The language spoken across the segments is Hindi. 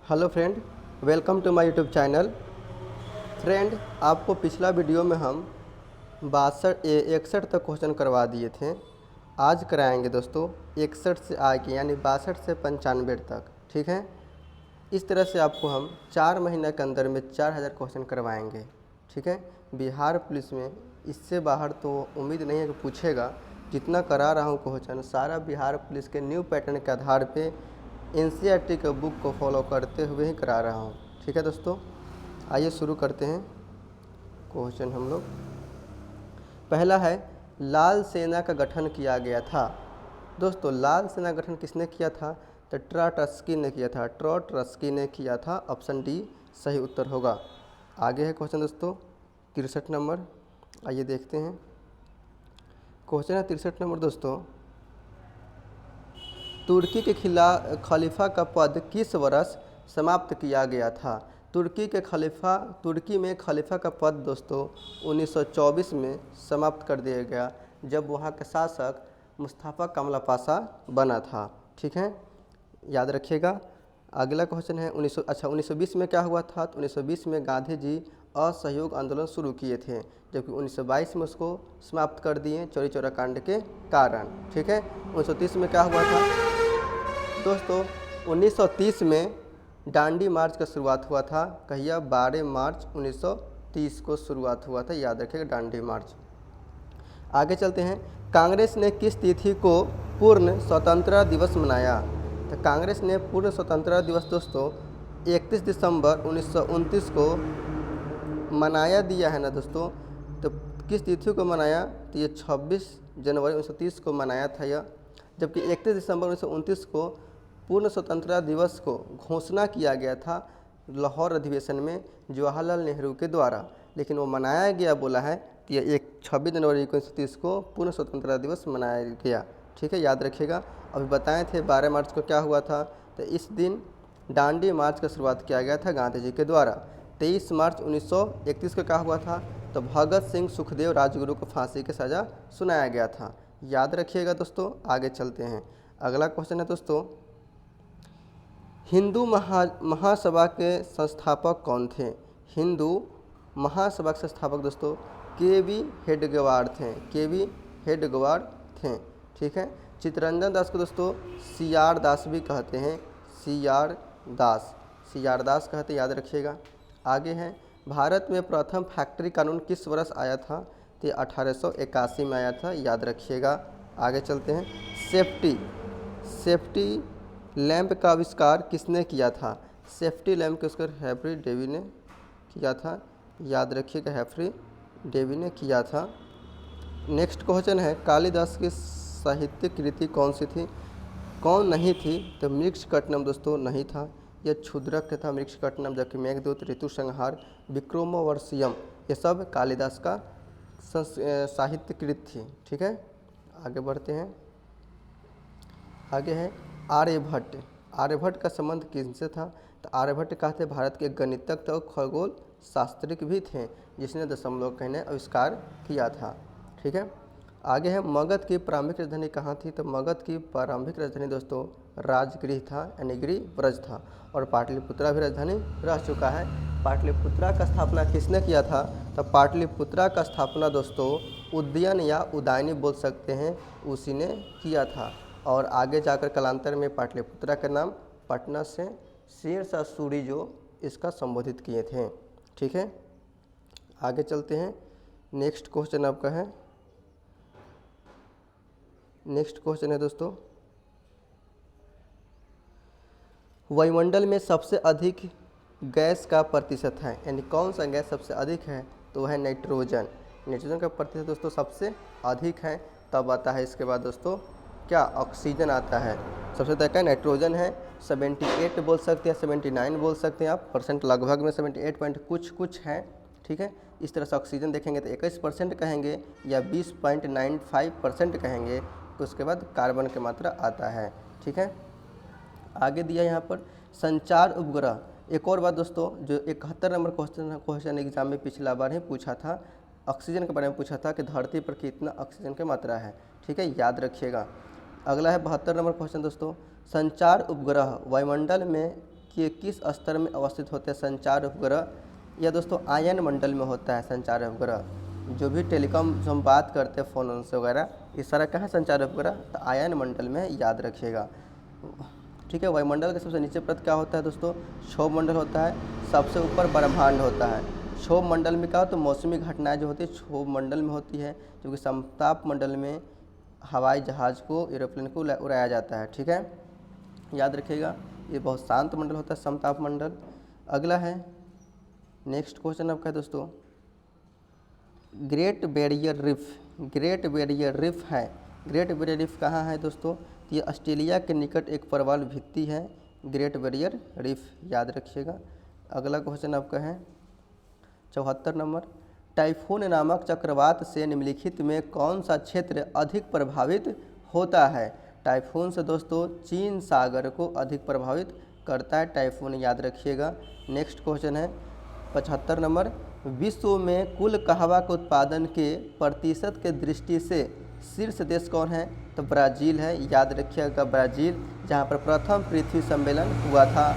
Hello friend, welcome to my YouTube channel. Friend, आपको पिछला वीडियो में हम 61 तक क्वेश्चन करवा दिए थे। आज कराएंगे दोस्तों 61 से आगे यानी 62 से 95 तक। ठीक है, इस तरह से आपको हम 4 महीने के अंदर में 4000 क्वेश्चन करवाएंगे। ठीक है, बिहार पुलिस में इससे बाहर तो उम्मीद नहीं है कि पूछेगा। जितना करा रहा हूँ क्वेश्चन सारा बिहार पुलिस के न्यू पैटर्न के आधार पे एनसीईआरटी के बुक को फॉलो करते हुए ही करा रहा हूँ। ठीक है दोस्तों, आइए शुरू करते हैं क्वेश्चन हम लोग। पहला है, लाल सेना का गठन किया गया था। दोस्तों, लाल सेना गठन किसने किया था? तो ट्रॉट्स्की ने किया था। ट्रॉट्स्की ने किया था। ऑप्शन डी सही उत्तर होगा। आगे है क्वेश्चन दोस्तों 63 नंबर। आइए देखते हैं। क्वेश्चन है 63 नंबर दोस्तों, तुर्की के खलीफा का पद किस वर्ष समाप्त किया गया था? तुर्की में खलीफा का पद दोस्तों 1924 में समाप्त कर दिया गया, जब वहाँ के शासक मुस्तफा कमला पाशा बना था। ठीक है, याद रखिएगा। अगला क्वेश्चन है 1920 में क्या हुआ था? तो 1920 में गांधी जी असहयोग आंदोलन शुरू किए थे, जबकि 1922 में उसको समाप्त कर दिए चौरी चौरा कांड के कारण। ठीक है, 1930 में क्या हुआ था दोस्तों? 1930 में डांडी मार्च का शुरुआत हुआ था। कहिए 12 मार्च 1930 को शुरुआत हुआ था। याद रखिएगा, डांडी मार्च। आगे चलते हैं। कांग्रेस ने किस तिथि को पूर्ण स्वतंत्रता दिवस मनाया? तो कांग्रेस ने पूर्ण स्वतंत्रता दिवस दोस्तों 31 दिसंबर 1929 को मनाया दिया है ना दोस्तों। तो किस तिथि को मनाया? तो ये 26 जनवरी 1930 को मनाया था यह, जबकि 31 दिसंबर 1929 को पूर्ण स्वतंत्रता दिवस को घोषणा किया गया था लाहौर अधिवेशन में जवाहरलाल नेहरू के द्वारा, लेकिन वो मनाया गया बोला है कि यह 26 जनवरी 1930 को पूर्ण स्वतंत्रता दिवस मनाया गया। ठीक है, याद रखिएगा। अभी बताए थे 12 मार्च को क्या हुआ था, तो इस दिन डांडी मार्च का शुरुआत किया गया था गांधी जी के द्वारा। 23 मार्च 1931 को क्या हुआ था? तो भगत सिंह सुखदेव राजगुरु को फांसी की सज़ा सुनाया गया था। याद रखिएगा दोस्तों। आगे चलते हैं। अगला क्वेश्चन है दोस्तों, हिंदू महासभा के संस्थापक कौन थे? हिंदू महासभा के संस्थापक दोस्तों के.वी. हेडगेवार थे। के.वी. हेडगेवार थे। ठीक है, चित्तरंजन दास को दोस्तों सी.आर. दास भी कहते हैं। सी.आर. दास कहते हैं, याद रखिएगा। आगे है, भारत में प्रथम फैक्ट्री कानून किस वर्ष आया था? तो 1881 में आया था। याद रखिएगा। आगे चलते हैं। सेफ्टी लैंप का आविष्कार किसने किया था? सेफ्टी लैंप का आविष्कार हेफरी डेवी ने किया था। याद रखिएगा, हेफरी डेवी ने किया था। नेक्स्ट क्वेश्चन है, कालिदास की साहित्यिक कृति कौन सी थी? कौन नहीं थी? तो मृक्षकट्टनम दोस्तों नहीं था, यह क्षुद्रक था मृक्षकट्टनम, जबकि मेघदूत, ऋतुसंहार, विक्रमोर्वशीयम ये सब कालिदास का साहित्य कृति थी। ठीक है, आगे बढ़ते हैं। आगे है आर्यभट्ट का संबंध किनसे था? तो आर्यभट्ट कहते भारत के गणितज्ञ और खगोल शास्त्रिक भी थे, जिसने दशमलव का आविष्कार किया था। ठीक है, आगे है, मगध की प्रारंभिक राजधानी कहाँ थी? तो मगध की प्रारंभिक राजधानी दोस्तों राजगृह था, यानी गृह ब्रज था, और पाटलिपुत्रा भी राजधानी रह चुका है। पाटलिपुत्रा का स्थापना किसने किया था? तो पाटलिपुत्रा का स्थापना दोस्तों उदयन या उदयनी बोल सकते हैं, उसी ने किया था। और आगे जाकर कालांतर में पाटलिपुत्रा का नाम पटना से शेरशाह सूरी जो इसका संबोधित किए थे। ठीक है, आगे चलते हैं। नेक्स्ट क्वेश्चन आपका है, दोस्तों, वायुमंडल में सबसे अधिक गैस का प्रतिशत है, यानी कौन सा गैस सबसे अधिक है? तो वह है नाइट्रोजन। नाइट्रोजन का प्रतिशत दोस्तों सबसे अधिक है। तब आता है इसके बाद दोस्तों क्या? ऑक्सीजन आता है। सबसे तक नाइट्रोजन है, 78 बोल सकते हैं, 79 बोल सकते हैं आप परसेंट, लगभग में 78 पॉइंट कुछ है। ठीक है, इस तरह से ऑक्सीजन देखेंगे तो 21% कहेंगे या 20.95% कहेंगे। तो उसके बाद कार्बन की मात्रा आता है। ठीक है, आगे दिया यहाँ पर संचार उपग्रह। एक और बात दोस्तों, जो 71 नंबर क्वेश्चन एग्जाम में पिछला बार ही पूछा था, ऑक्सीजन के बारे में पूछा था कि धरती पर कितना ऑक्सीजन की मात्रा है। ठीक है, याद रखिएगा। अगला है 72 नंबर क्वेश्चन दोस्तों, संचार उपग्रह वायुमंडल में के किस स्तर में अवस्थित होते हैं संचार उपग्रह? यह दोस्तों आयन मंडल में होता है संचार उपग्रह। जो भी टेलीकॉम जो हम बात करते हैं फ़ोन से वगैरह, ये सारा कहाँ संचार उपग्रह? तो आयन मंडल में, याद रखिएगा। ठीक है, वायुमंडल के सबसे नीचे परत क्या होता है दोस्तों? क्षोभ मंडल होता है। सबसे ऊपर ब्रह्मांड होता है। क्षोभ मंडल में क्या होता है? मौसमी घटनाएं जो होती है क्षोभ मंडल में होती है, क्योंकि समताप मंडल में हवाई जहाज़ को, एरोप्लेन को उड़ाया जाता है। ठीक है, याद रखिएगा। ये बहुत शांत मंडल होता है समताप मंडल। अगला है, नेक्स्ट क्वेश्चन आपका है दोस्तों, great barrier reef. Great barrier reef है, ग्रेट बैरियर रीफ कहाँ है दोस्तों? ये ऑस्ट्रेलिया के निकट एक प्रबल भित्ति है, ग्रेट बैरियर रीफ, याद रखिएगा। अगला क्वेश्चन आपका है 74 नंबर, टाइफून नामक चक्रवात से निम्नलिखित में कौन सा क्षेत्र अधिक प्रभावित होता है? टाइफून से दोस्तों चीन सागर को अधिक प्रभावित करता है टाइफून, याद रखिएगा। नेक्स्ट क्वेश्चन है 75 नंबर, विश्व में कुल कहवा के उत्पादन के प्रतिशत के दृष्टि से शीर्ष देश कौन है? तो ब्राज़ील है, याद रखिएगा ब्राज़ील, जहाँ पर प्रथम पृथ्वी सम्मेलन हुआ था।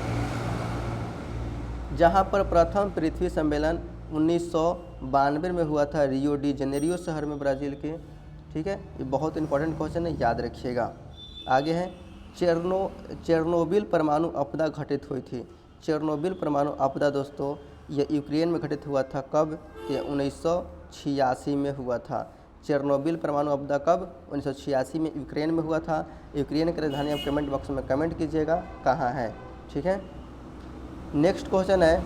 जहाँ पर प्रथम पृथ्वी सम्मेलन 1992 में हुआ था, रियो डी जेनेरियो शहर में, ब्राज़ील के। ठीक है, ये बहुत इंपॉर्टेंट क्वेश्चन है, याद रखिएगा। आगे है चेरनोबिल परमाणु आपदा घटित हुई थी। चेरनोबिल परमाणु आपदा दोस्तों ये यूक्रेन में घटित हुआ था। कब? ये 1986 में हुआ था। चेरनोबिल परमाणु आपदा कब? 1986 में यूक्रेन में हुआ था। यूक्रेन की राजधानी आप कमेंट बॉक्स में कमेंट कीजिएगा कहाँ है। ठीक है, नेक्स्ट क्वेश्चन है,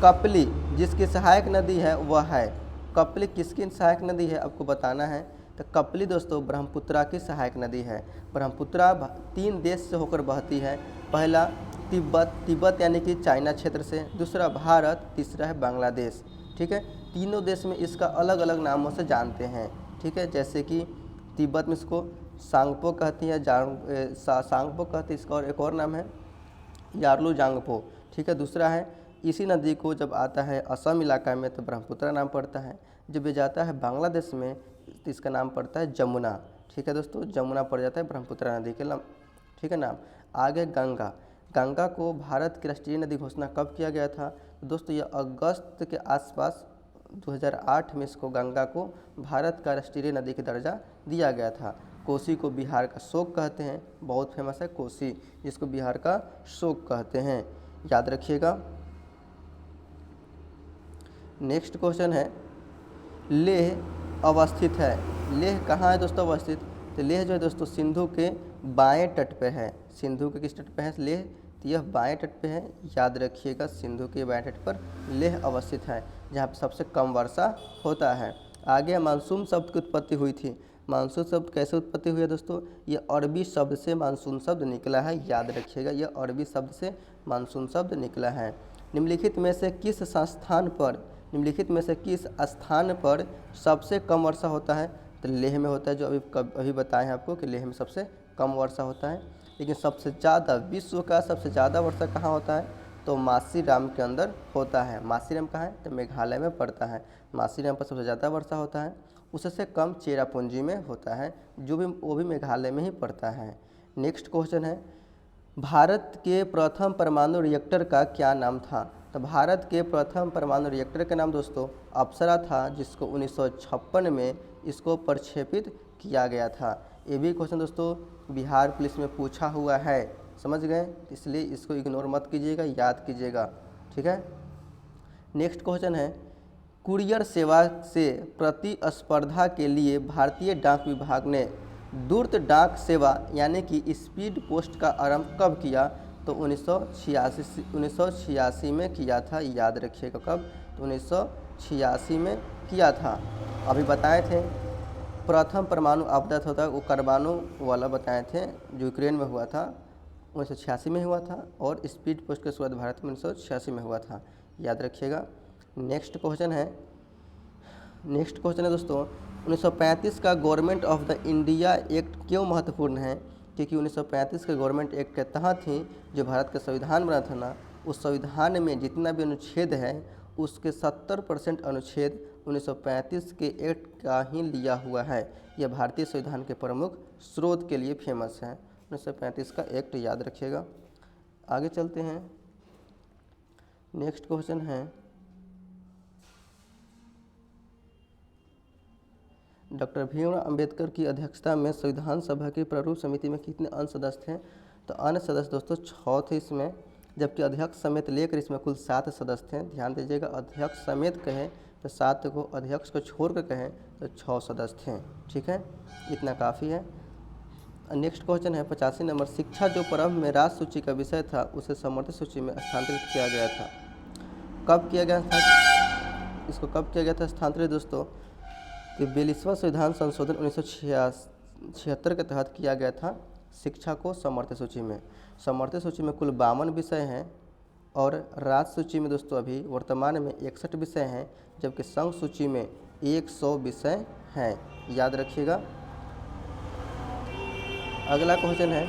कपली जिसकी सहायक नदी है वह है? कपली किसकी सहायक नदी है आपको बताना है। तो कपली दोस्तों ब्रह्मपुत्रा की सहायक नदी है। ब्रह्मपुत्रा 3 देश से होकर बहती है। पहला तिब्बत यानी कि चाइना क्षेत्र से, दूसरा भारत, तीसरा है बांग्लादेश। ठीक है, तीनों देश में इसका अलग अलग नामों से जानते हैं। ठीक है, जैसे कि तिब्बत में इसको सांगपो कहती है, सांगपो कहती है, इसका और एक और नाम है यार्लू जांगपो। ठीक है, दूसरा है इसी नदी को जब आता है असम इलाका में तो ब्रह्मपुत्रा नाम पड़ता है। जब ये जाता है बांग्लादेश में तो इसका नाम पड़ता है जमुना। ठीक है दोस्तों, जमुना पड़ जाता है ब्रह्मपुत्रा नदी के नाम। ठीक है नाम। आगे गंगा। गंगा को भारत की राष्ट्रीय नदी घोषणा कब किया गया था? तो दोस्तों ये अगस्त के आसपास 2008 में इसको गंगा को भारत का राष्ट्रीय नदी का दर्जा दिया गया था। कोसी को बिहार का शोक कहते हैं, बहुत फेमस है कोसी, जिसको बिहार का शोक कहते हैं, याद रखिएगा। नेक्स्ट क्वेश्चन है, लेह अवस्थित है। लेह कहाँ है दोस्तों अवस्थित? तो लेह जो है दोस्तों सिंधु के बाएं तट पे है। सिंधु के किस तट पे है लेह? तो यह बाएं तट पे है, याद रखिएगा। सिंधु के बाएं तट पर लेह अवस्थित है, जहाँ पर सबसे कम वर्षा होता है। आगे मानसून शब्द की उत्पत्ति हुई थी। मानसून शब्द कैसे उत्पत्ति हुई है दोस्तों? ये अरबी शब्द से मानसून शब्द निकला है, याद रखिएगा। यह अरबी शब्द से मानसून शब्द निकला है। निम्नलिखित में से किस स्थान पर सबसे कम वर्षा होता है? तो लेह में होता है, जो अभी बताए हैं आपको कि लेह में सबसे कम वर्षा होता है। लेकिन सबसे ज़्यादा, विश्व का सबसे ज़्यादा वर्षा कहाँ होता है? तो मासीराम के अंदर होता है। मासीराम कहाँ है? तो मेघालय में पड़ता है। मासीराम पर सबसे ज़्यादा वर्षा होता है। उससे कम चेरापूंजी में होता है, वो भी मेघालय में ही पड़ता है। नेक्स्ट क्वेश्चन है, भारत के प्रथम परमाणु रिएक्टर का क्या नाम था? तो भारत के प्रथम परमाणु रिएक्टर का नाम दोस्तों अप्सरा था, जिसको 1956 में इसको प्रक्षेपित किया गया था। ये भी क्वेश्चन दोस्तों बिहार पुलिस में पूछा हुआ है, समझ गए? इसलिए इसको इग्नोर मत कीजिएगा, याद कीजिएगा। ठीक है, नेक्स्ट क्वेश्चन है, कुरियर सेवा से प्रतिस्पर्धा के लिए भारतीय डाक विभाग ने दूरस्थ डाक सेवा यानी कि स्पीड पोस्ट का आरंभ कब किया? तो 1986 में किया था, याद रखिएगा। कब? तो 1986 में किया था। अभी बताए थे प्रथम परमाणु आपदा होता है वो परमाणु वाला बताए थे, जो यूक्रेन में हुआ था 1986 में हुआ था, और स्पीड पोस्ट का शुरुआत भारत में 1986 में हुआ था, याद रखिएगा। नेक्स्ट क्वेश्चन है दोस्तों, 1935 का government of the India act क्यों महत्वपूर्ण है? क्योंकि 1935 के गवर्नमेंट एक्ट के तहत ही जो भारत का संविधान बना था ना, उस संविधान में जितना भी अनुच्छेद है उसके 70% अनुच्छेद 1935 के एक्ट का ही लिया हुआ है। यह भारतीय संविधान के प्रमुख स्रोत के लिए फेमस है। 1935 का एक्ट, याद रखिएगा। आगे चलते हैं, नेक्स्ट क्वेश्चन है डॉक्टर भीमराव अंबेडकर की अध्यक्षता में संविधान सभा की प्रारूप समिति में कितने अन्य सदस्य थे? तो अन्य सदस्य दोस्तों 6 थे इसमें, जबकि अध्यक्ष समेत लेकर इसमें कुल 7 सदस्य थे। ध्यान दीजिएगा, अध्यक्ष समेत कहें तो 7 को, अध्यक्ष को छोड़ कर कहें तो 6 सदस्य थे। ठीक है, इतना काफ़ी है। नेक्स्ट क्वेश्चन है 85 नंबर, शिक्षा जो प्रारंभ में राज सूची का विषय था उसे समवर्ती सूची में स्थानांतरित किया गया था। कब किया गया था इसको? कब किया गया था स्थानांतरित दोस्तों? कि 42वां संविधान संशोधन 1976 के तहत किया गया था शिक्षा को समवर्ती सूची में। समवर्ती सूची में कुल 52 विषय हैं और राज्य सूची में दोस्तों अभी वर्तमान में 61 विषय हैं, जबकि संघ सूची में 100 विषय हैं। याद रखिएगा। अगला क्वेश्चन है,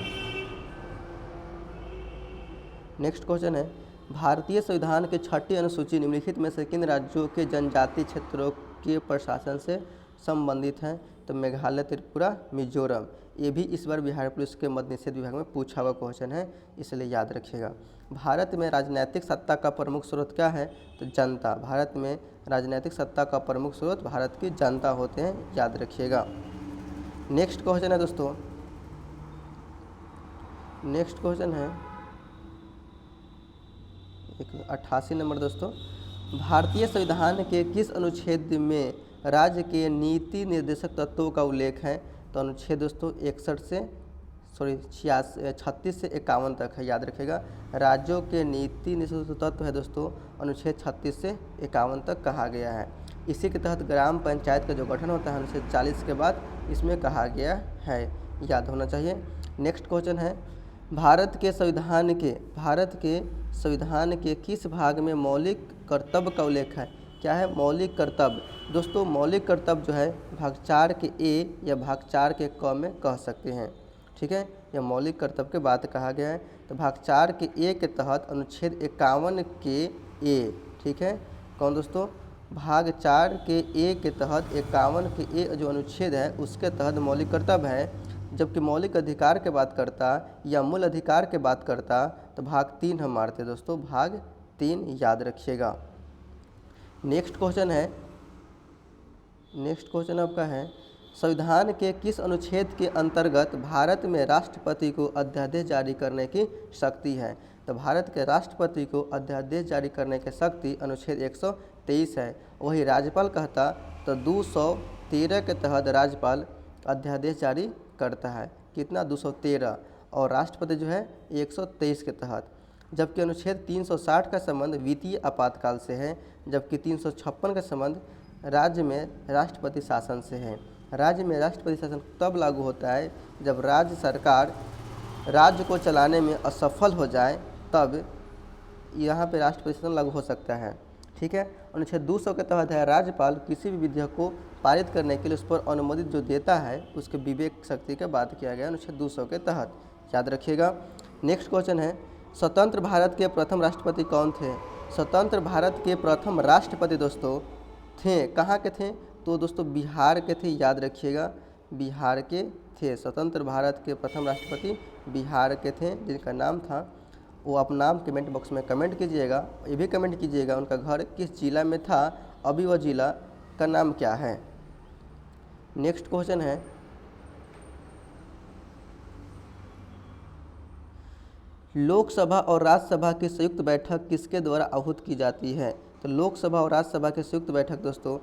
नेक्स्ट क्वेश्चन है, भारतीय संविधान के 6ठी अनुसूची निम्नलिखित में से किन राज्यों के जनजातीय क्षेत्रों के प्रशासन से संबंधित हैं? तो मेघालय, त्रिपुरा, मिजोरम। ये भी इस बार बिहार पुलिस के मद्य निषेध विभाग में पूछा हुआ क्वेश्चन है, इसलिए याद रखिएगा। भारत में राजनीतिक सत्ता का प्रमुख स्रोत क्या है? तो जनता। भारत में राजनीतिक सत्ता का प्रमुख स्रोत भारत की जनता होते हैं, याद रखिएगा। नेक्स्ट क्वेश्चन है दोस्तों, नेक्स्ट क्वेश्चन है 88 नंबर दोस्तों, भारतीय संविधान के किस अनुच्छेद में राज्य के नीति निर्देशक तत्वों का उल्लेख है? तो अनुच्छेद दोस्तों 36 से 51 तक है, याद रखिएगा। राज्यों के नीति निर्देशक तत्व है दोस्तों अनुच्छेद 36 से 51 तक कहा गया है। इसी के तहत ग्राम पंचायत का जो गठन होता है अनुच्छेद 40 के बाद इसमें कहा गया है, याद होना चाहिए। नेक्स्ट क्वेश्चन है, भारत के संविधान के किस भाग में मौलिक कर्तव्य का उल्लेख है? क्या है मौलिक कर्तव्य? दोस्तों मौलिक कर्तव्य जो है भाग 4 के ए या भाग 4 के क में कह सकते हैं। ठीक है, यह मौलिक कर्तव्य के बात कहा गया है। तो भाग 4 के ए के तहत अनुच्छेद 51 के ए, ठीक है, कौन दोस्तों? भाग 4 के ए के तहत 51 के ए जो अनुच्छेद है उसके तहत मौलिक कर्तव्य है। जबकि मौलिक अधिकार के बात करता या मूल अधिकार के बात करता तो भाग 3 हम मारते दोस्तों, भाग 3 याद रखिएगा। नेक्स्ट क्वेश्चन है, नेक्स्ट क्वेश्चन आपका है, संविधान के किस अनुच्छेद के अंतर्गत भारत में राष्ट्रपति को अध्यादेश जारी करने की शक्ति है? तो भारत के राष्ट्रपति को अध्यादेश जारी करने की शक्ति अनुच्छेद 123 है। वही राज्यपाल कहता तो 213 के तहत राज्यपाल अध्यादेश जारी करता है। कितना? 213, और राष्ट्रपति जो है 123 के तहत। जबकि अनुच्छेद 360 का संबंध वित्तीय आपातकाल से है, जबकि 356 का संबंध राज्य में राष्ट्रपति शासन से है। राज्य में राष्ट्रपति शासन तब लागू होता है जब राज्य सरकार राज्य को चलाने में असफल हो जाए, तब यहाँ पे राष्ट्रपति शासन लागू हो सकता है। ठीक है, अनुच्छेद 200 के तहत है राज्यपाल किसी भी विधेयक को पारित करने के लिए उस पर अनुमोदित जो देता है उसके विवेक शक्ति की बात किया गया अनुच्छेद 200 के तहत, याद रखिएगा। नेक्स्ट क्वेश्चन है, स्वतंत्र भारत के प्रथम राष्ट्रपति कौन थे? स्वतंत्र भारत के प्रथम राष्ट्रपति दोस्तों थे, कहाँ के थे? तो दोस्तों बिहार के थे, याद रखिएगा, बिहार के थे। स्वतंत्र भारत के प्रथम राष्ट्रपति बिहार के थे, जिनका नाम था, वो आप नाम कमेंट बॉक्स में कमेंट कीजिएगा। ये भी कमेंट कीजिएगा उनका घर किस जिला में था, अभी वह जिला का नाम क्या है। नेक्स्ट क्वेश्चन है, लोकसभा और राज्यसभा की संयुक्त बैठक किसके द्वारा आहूत की जाती है? तो लोकसभा और राज्यसभा की संयुक्त बैठक दोस्तों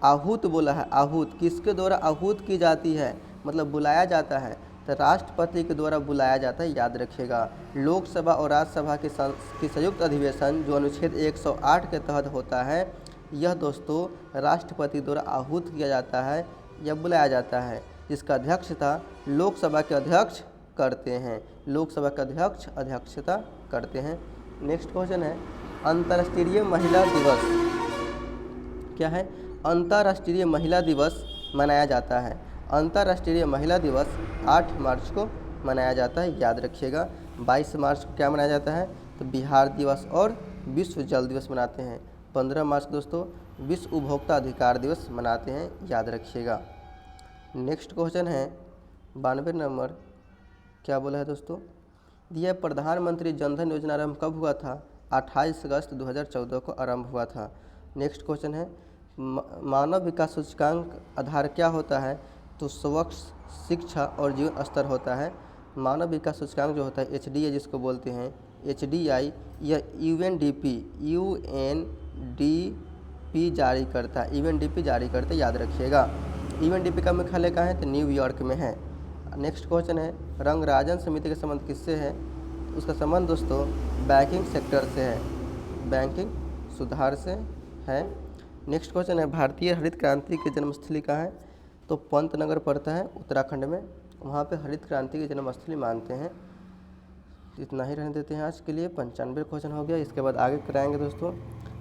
आहूत बोला है, आहूत किसके द्वारा आहूत की जाती है? मतलब बुलाया जाता है, तो राष्ट्रपति के द्वारा बुलाया जाता है, याद रखिएगा। लोकसभा और राज्यसभा की संयुक्त अधिवेशन जो अनुच्छेद 108 के तहत होता है, यह दोस्तों राष्ट्रपति द्वारा आहूत किया जाता है या बुलाया जाता है, जिसका अध्यक्षता लोकसभा के अध्यक्ष करते हैं। लोकसभा के अध्यक्ष अध्यक्षता करते हैं। नेक्स्ट क्वेश्चन है, अंतर्राष्ट्रीय महिला दिवस क्या है? अंतर्राष्ट्रीय महिला दिवस मनाया जाता है। अंतर्राष्ट्रीय महिला दिवस 8 मार्च को मनाया जाता है, याद रखिएगा। 22 मार्च को क्या मनाया जाता है? तो बिहार दिवस और विश्व जल दिवस मनाते हैं। 15 मार्च दोस्तों विश्व उपभोक्ता अधिकार दिवस मनाते हैं, याद रखिएगा। नेक्स्ट क्वेश्चन है 92 नंबर, क्या बोला है दोस्तों? यह प्रधानमंत्री जनधन योजना आरंभ कब हुआ था? 28 अगस्त 2014 को आरंभ हुआ था। नेक्स्ट क्वेश्चन है मानव विकास सूचकांक आधार क्या होता है? तो स्वच्छ शिक्षा और जीवन स्तर होता है। मानव विकास सूचकांक जो होता है HDI जिसको बोलते हैं, HDI यह UNDP जारी करता है, UNDP जारी करता है, याद रखिएगा। UNDP का मुख्यालय कहाँ है? तो न्यूयॉर्क में है। नेक्स्ट क्वेश्चन है रंगराजन समिति का संबंध किससे है? उसका संबंध दोस्तों बैंकिंग सेक्टर से है, बैंकिंग सुधार से है। नेक्स्ट क्वेश्चन है भारतीय हरित क्रांति की जन्मस्थली कहाँ है? तो पंतनगर पड़ता है उत्तराखंड में, वहाँ पे हरित क्रांति की जन्मस्थली मानते हैं। इतना ही रहने देते हैं आज के लिए। 95 क्वेश्चन हो गया, इसके बाद आगे कराएंगे दोस्तों।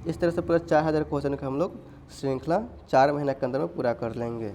इस तरह से पूरा 4000 क्वेश्चन का हम लोग श्रृंखला 4 महीने के अंदर में पूरा कर लेंगे।